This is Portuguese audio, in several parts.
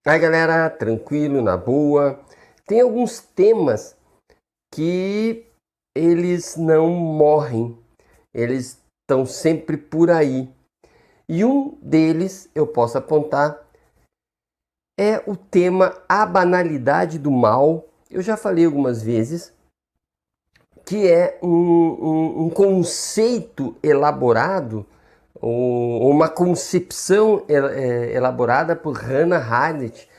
Aí galera, tranquilo, na boa. Tem alguns temas que eles não morrem, eles estão sempre por aí. E um deles eu posso apontar é o tema A Banalidade do Mal. Eu já falei algumas vezes que é um conceito elaborado, ou uma concepção elaborada por Hannah Arendt,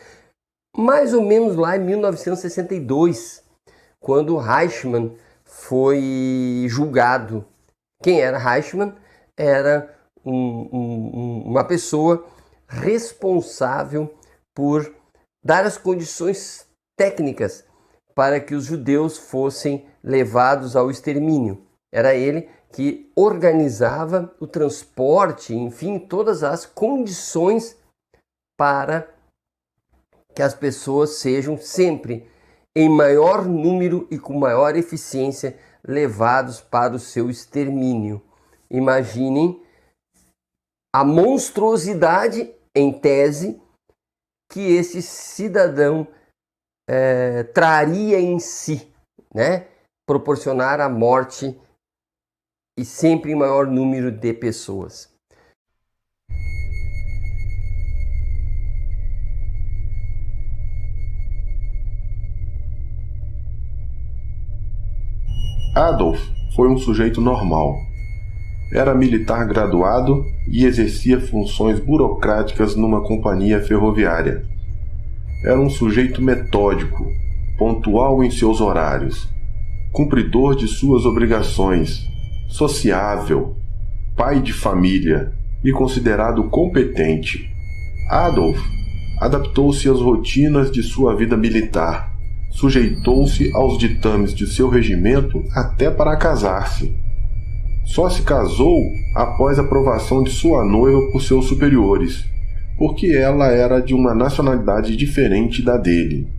mais ou menos lá em 1962, quando Eichmann foi julgado. Quem era Eichmann? Era uma pessoa responsável por dar as condições técnicas para que os judeus fossem levados ao extermínio. Era ele que organizava o transporte, enfim, todas as condições para que as pessoas sejam sempre em maior número e com maior eficiência levados para o seu extermínio. Imaginem a monstruosidade, em tese, que esse cidadão traria em si, né? Proporcionar a morte e sempre em maior número de pessoas. Adolf foi um sujeito normal. Era militar graduado e exercia funções burocráticas numa companhia ferroviária. Era um sujeito metódico, pontual em seus horários, cumpridor de suas obrigações, sociável, pai de família e considerado competente. Adolf adaptou-se às rotinas de sua vida militar, sujeitou-se aos ditames de seu regimento até para casar-se. Só se casou após a aprovação de sua noiva por seus superiores, porque ela era de uma nacionalidade diferente da dele.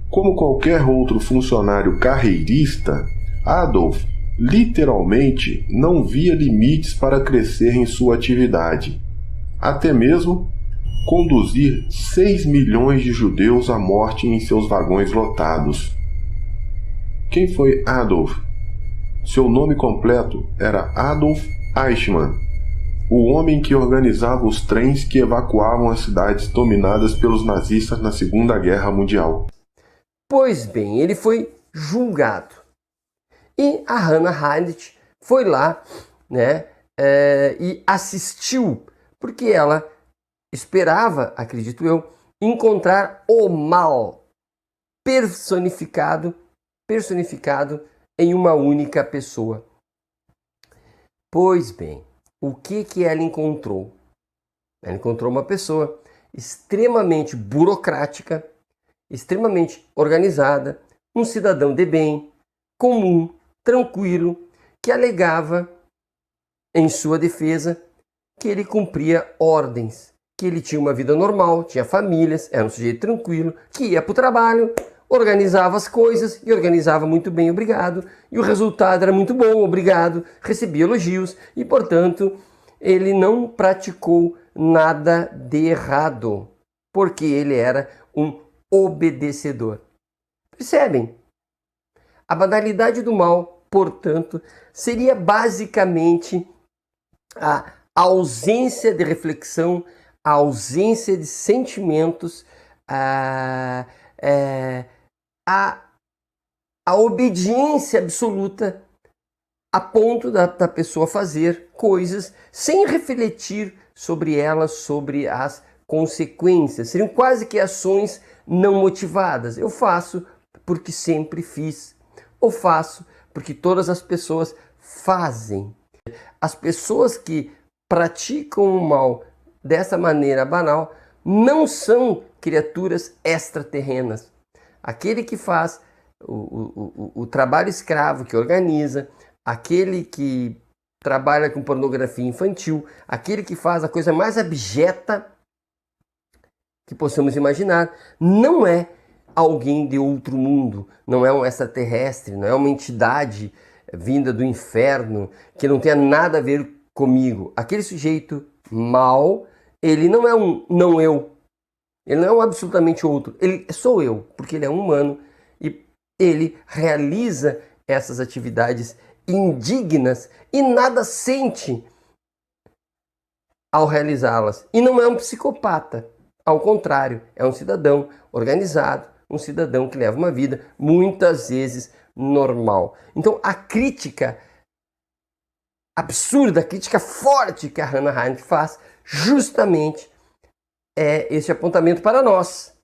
Como qualquer outro funcionário carreirista, Adolf literalmente não via limites para crescer em sua atividade, até mesmo conduzir 6 milhões de judeus à morte em seus vagões lotados. Quem foi Adolf? Seu nome completo era Adolf Eichmann, o homem que organizava os trens que evacuavam as cidades dominadas pelos nazistas na Segunda Guerra Mundial. Pois bem, ele foi julgado. E a Hannah Arendt foi lá, né, e assistiu, porque ela esperava, acredito eu, encontrar o mal personificado em uma única pessoa. Pois bem, o que ela encontrou? Ela encontrou uma pessoa extremamente burocrática, extremamente organizada, um cidadão de bem, comum, tranquilo, que alegava em sua defesa que ele cumpria ordens, que ele tinha uma vida normal, tinha famílias, era um sujeito tranquilo, que ia para o trabalho, organizava as coisas e organizava muito bem, obrigado, e o resultado era muito bom, obrigado, recebia elogios e, portanto, ele não praticou nada de errado, porque ele era um obedecedor. Percebem? A banalidade do mal, portanto, seria basicamente a ausência de reflexão, a ausência de sentimentos, a obediência absoluta a ponto da pessoa fazer coisas sem refletir sobre elas, sobre as consequências. Seriam quase que ações não motivadas. Eu faço porque sempre fiz. Ou faço porque todas as pessoas fazem. As pessoas que praticam o mal dessa maneira banal não são criaturas extraterrenas. Aquele que faz o trabalho escravo, que organiza, aquele que trabalha com pornografia infantil, aquele que faz a coisa mais abjeta que possamos imaginar, não é alguém de outro mundo, não é um extraterrestre, não é uma entidade vinda do inferno, que não tenha nada a ver comigo. Aquele sujeito mau, ele não é um não eu, Ele não é um absolutamente outro. Ele sou eu, porque ele é um humano e ele realiza essas atividades indignas e nada sente ao realizá-las. E não é um psicopata. Ao contrário, é um cidadão organizado, um cidadão que leva uma vida muitas vezes normal. Então a crítica absurda, a crítica forte que a Hannah Arendt faz justamente é esse apontamento para nós,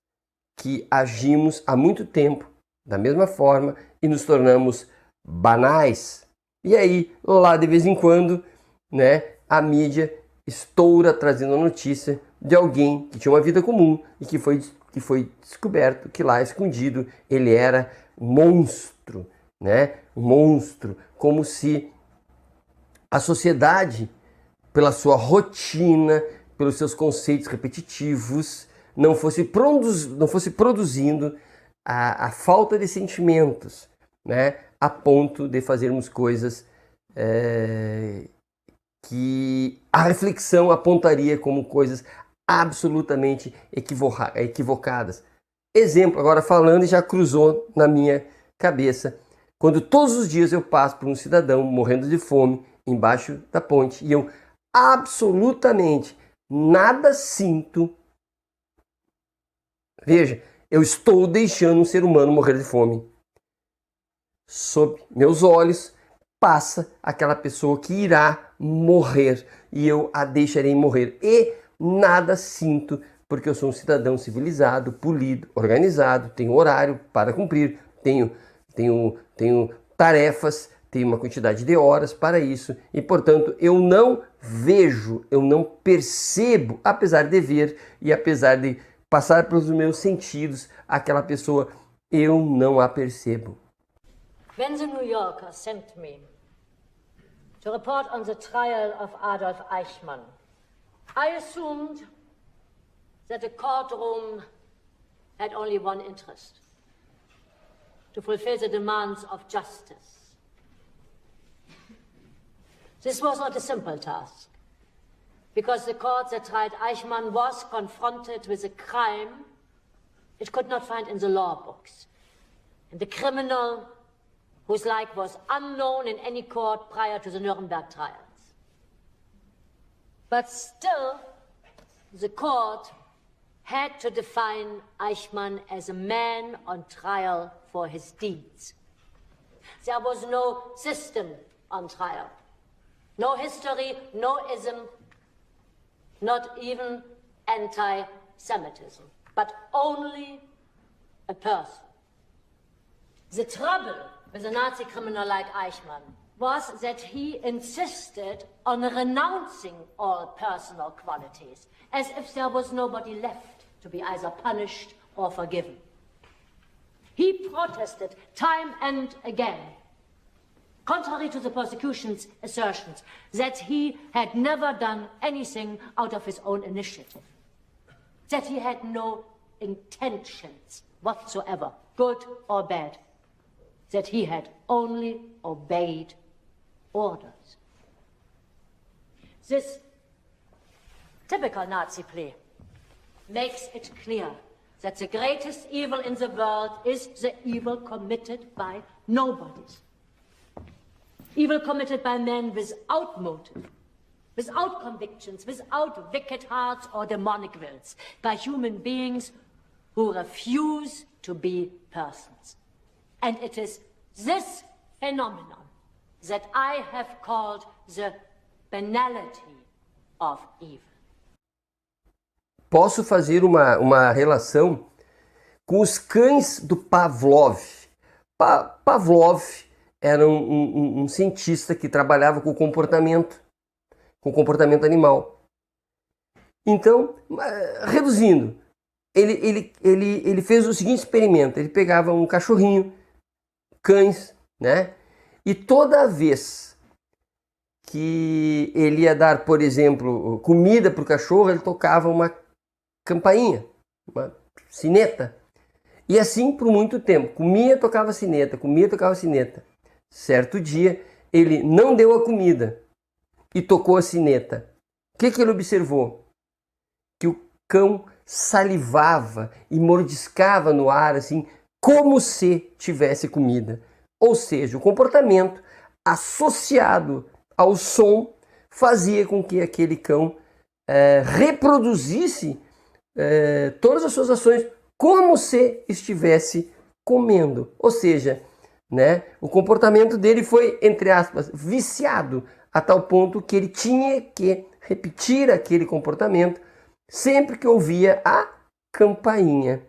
que agimos há muito tempo da mesma forma e nos tornamos banais. E aí, lá de vez em quando, né, a mídia estoura trazendo a notícia de alguém que tinha uma vida comum e que foi descoberto que lá escondido ele era um monstro, né? Um monstro, como se a sociedade, pela sua rotina, pelos seus conceitos repetitivos, não fosse produzindo a falta de sentimentos, né? A ponto de fazermos coisas que a reflexão apontaria como coisas absolutamente equivocadas. Exemplo, agora falando e já cruzou na minha cabeça, quando todos os dias eu passo por um cidadão morrendo de fome embaixo da ponte e eu absolutamente nada sinto. Veja, eu estou deixando um ser humano morrer de fome. Sob meus olhos passa aquela pessoa que irá morrer e eu a deixarei morrer. E nada sinto, porque eu sou um cidadão civilizado, polido, organizado, tenho horário para cumprir, tenho tarefas, tenho uma quantidade de horas para isso e, portanto, eu não vejo, eu não percebo, apesar de ver e apesar de passar pelos meus sentidos, aquela pessoa, eu não a percebo. When the New Yorker sent me to report on the trial of Adolf Eichmann, I assumed that the courtroom had only one interest: to fulfill the demands of justice. This was not a simple task, because the court that tried Eichmann was confronted with a crime it could not find in the law books, and the criminal whose like was unknown in any court prior to the Nuremberg trials. But still, the court had to define Eichmann as a man on trial for his deeds. There was no system on trial, no history, no ism, not even anti-Semitism, but only a person. The trouble with a Nazi criminal like Eichmann was that he insisted on renouncing all personal qualities, as if there was nobody left to be either punished or forgiven. He protested time and again, contrary to the prosecution's assertions, that he had never done anything out of his own initiative, that he had no intentions whatsoever, good or bad, that he had only obeyed orders. This typical Nazi plea makes it clear that the greatest evil in the world is the evil committed by nobodies. Evil committed by men without motive, without convictions, without wicked hearts or demonic wills, by human beings who refuse to be persons. And it is this phenomenon that I have called the banality of evil. Posso fazer uma relação com os cães do Pavlov. Pavlov era um cientista que trabalhava com o comportamento animal. Então, reduzindo, ele fez o seguinte experimento: ele pegava um cachorrinho, cães, né? E toda vez que ele ia dar, por exemplo, comida para o cachorro, ele tocava uma campainha, uma sineta. E assim por muito tempo. Comia, tocava sineta, comia, tocava sineta. Certo dia, ele não deu a comida e tocou a sineta. O que ele observou? Que o cão salivava e mordiscava no ar assim, como se tivesse comida. Ou seja, o comportamento associado ao som fazia com que aquele cão reproduzisse todas as suas ações como se estivesse comendo. Ou seja, né, o comportamento dele foi, entre aspas, viciado a tal ponto que ele tinha que repetir aquele comportamento sempre que ouvia a campainha.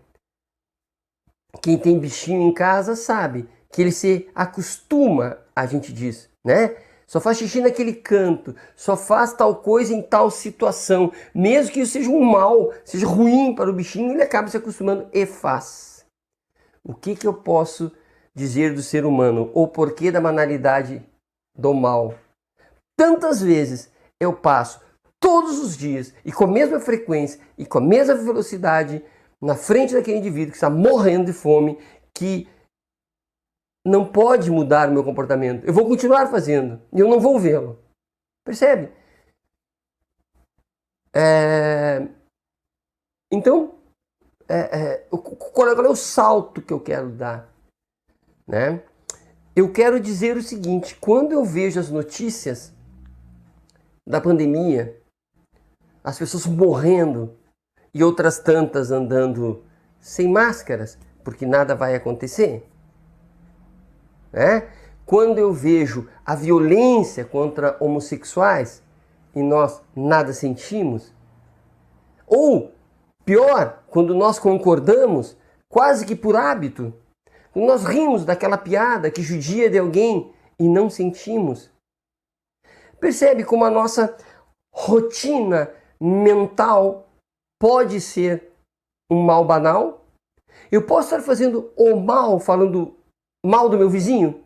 Quem tem bichinho em casa sabe que ele se acostuma, a gente diz, né? Só faz xixi naquele canto, só faz tal coisa em tal situação. Mesmo que isso seja um mal, seja ruim para o bichinho, ele acaba se acostumando e faz. O que eu posso dizer do ser humano? O porquê da banalidade do mal? Tantas vezes eu passo todos os dias e com a mesma frequência e com a mesma velocidade na frente daquele indivíduo que está morrendo de fome, que não pode mudar o meu comportamento. Eu vou continuar fazendo e eu não vou vê-lo. Percebe? Então, qual é o salto que eu quero dar? Né? Eu quero dizer o seguinte: quando eu vejo as notícias da pandemia, as pessoas morrendo e outras tantas andando sem máscaras, porque nada vai acontecer, né? Quando eu vejo a violência contra homossexuais e nós nada sentimos, ou pior, quando nós concordamos quase que por hábito, quando nós rimos daquela piada que judia de alguém e não sentimos. Percebe como a nossa rotina mental pode ser um mal banal? Eu posso estar fazendo o mal, falando mal do meu vizinho,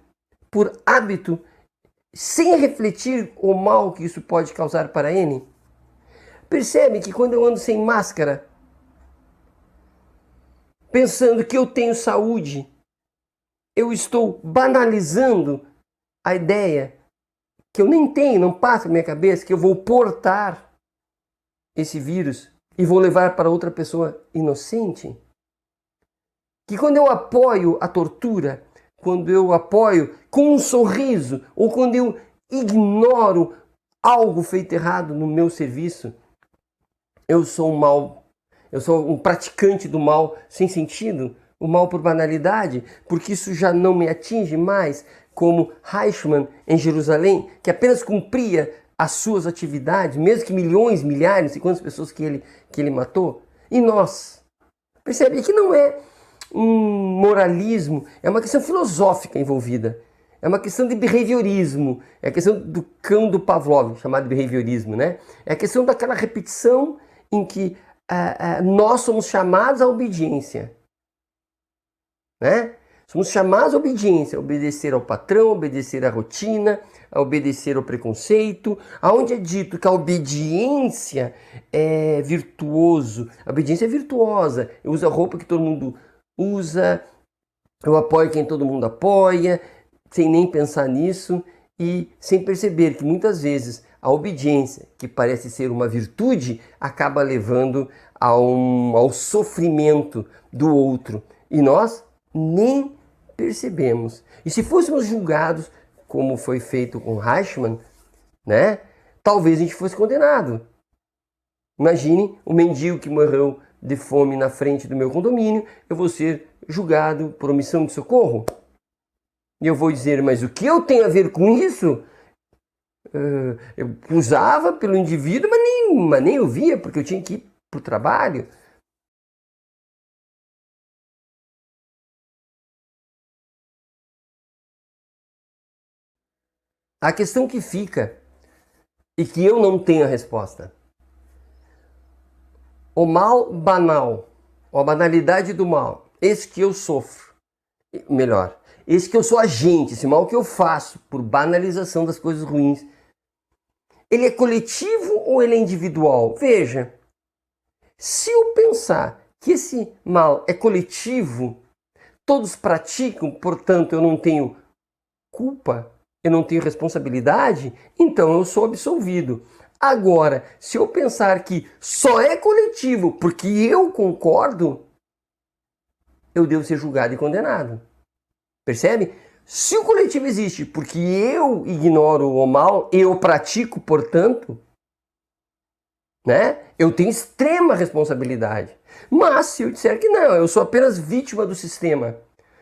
por hábito, sem refletir o mal que isso pode causar para ele? Percebe que quando eu ando sem máscara, pensando que eu tenho saúde, eu estou banalizando a ideia que eu nem tenho, não passa na minha cabeça, que eu vou portar esse vírus e vou levar para outra pessoa inocente? Que quando eu apoio a tortura, quando eu apoio com um sorriso, ou quando eu ignoro algo feito errado no meu serviço, eu sou um praticante do mal sem sentido, o mal por banalidade, porque isso já não me atinge mais, como Eichmann em Jerusalém, que apenas cumpria as suas atividades, mesmo que milhões, milhares, não sei quantas pessoas que ele matou. E nós? Percebe que não é um moralismo, é uma questão filosófica envolvida. É uma questão de behaviorismo, é a questão do cão do Pavlov, chamado de behaviorismo, né? É a questão daquela repetição em que nós somos chamados à obediência, né? Somos chamados à obediência, a obedecer ao patrão, a obedecer à rotina, a obedecer ao preconceito, aonde é dito que a obediência é virtuoso, a obediência é virtuosa, eu uso a roupa que todo mundo usa, eu apoio quem todo mundo apoia, sem nem pensar nisso e sem perceber que muitas vezes a obediência, que parece ser uma virtude, acaba levando ao sofrimento do outro. E nós nem percebemos. E se fôssemos julgados, como foi feito com Eichmann, né, talvez a gente fosse condenado. Imagine o mendigo que morreu de fome na frente do meu condomínio, eu vou ser julgado por omissão de socorro? E eu vou dizer, mas o que eu tenho a ver com isso? Eu usava pelo indivíduo, mas nem eu via, porque eu tinha que ir para o trabalho. A questão que fica, e que eu não tenho a resposta: o mal banal, ou a banalidade do mal, esse que eu sofro, melhor, esse que eu sou agente, esse mal que eu faço por banalização das coisas ruins, ele é coletivo ou ele é individual? Veja, se eu pensar que esse mal é coletivo, todos praticam, portanto eu não tenho culpa, eu não tenho responsabilidade, então eu sou absolvido. Agora, se eu pensar que só é coletivo porque eu concordo, eu devo ser julgado e condenado. Percebe? Se o coletivo existe porque eu ignoro o mal, eu pratico, portanto, né? Eu tenho extrema responsabilidade. Mas se eu disser que não, eu sou apenas vítima do sistema,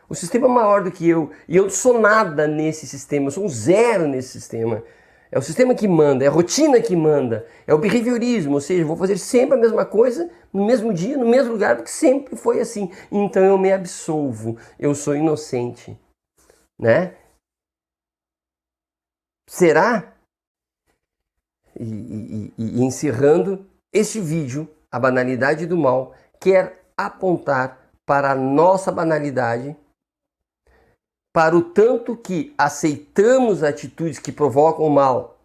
o sistema é maior do que eu, e eu não sou nada nesse sistema, eu sou um zero nesse sistema. É o sistema que manda, é a rotina que manda, é o behaviorismo, ou seja, eu vou fazer sempre a mesma coisa, no mesmo dia, no mesmo lugar, porque sempre foi assim. Então eu me absolvo, eu sou inocente, né? Será? E encerrando este vídeo, a banalidade do mal quer apontar para a nossa banalidade, para o tanto que aceitamos atitudes que provocam o mal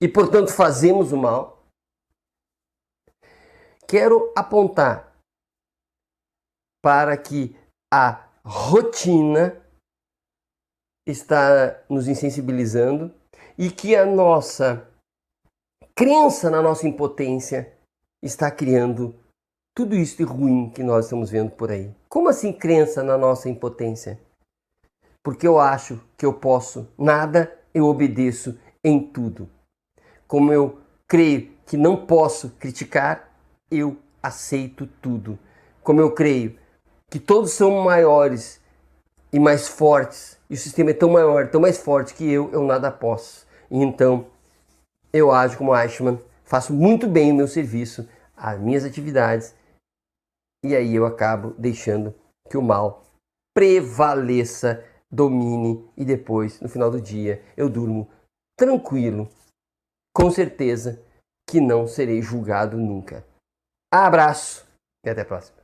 e, portanto, fazemos o mal. Quero apontar para que a rotina está nos insensibilizando e que a nossa crença na nossa impotência está criando tudo isso de ruim que nós estamos vendo por aí. Como assim crença na nossa impotência? Porque eu acho que eu posso nada, eu obedeço em tudo. Como eu creio que não posso criticar, eu aceito tudo. Como eu creio que todos são maiores e mais fortes, e o sistema é tão maior, tão mais forte que eu nada posso. E então, eu ajo como Eichmann, faço muito bem o meu serviço, as minhas atividades, e aí eu acabo deixando que o mal prevaleça, domine, e depois, no final do dia, eu durmo tranquilo, com certeza que não serei julgado nunca. Abraço e até a próxima.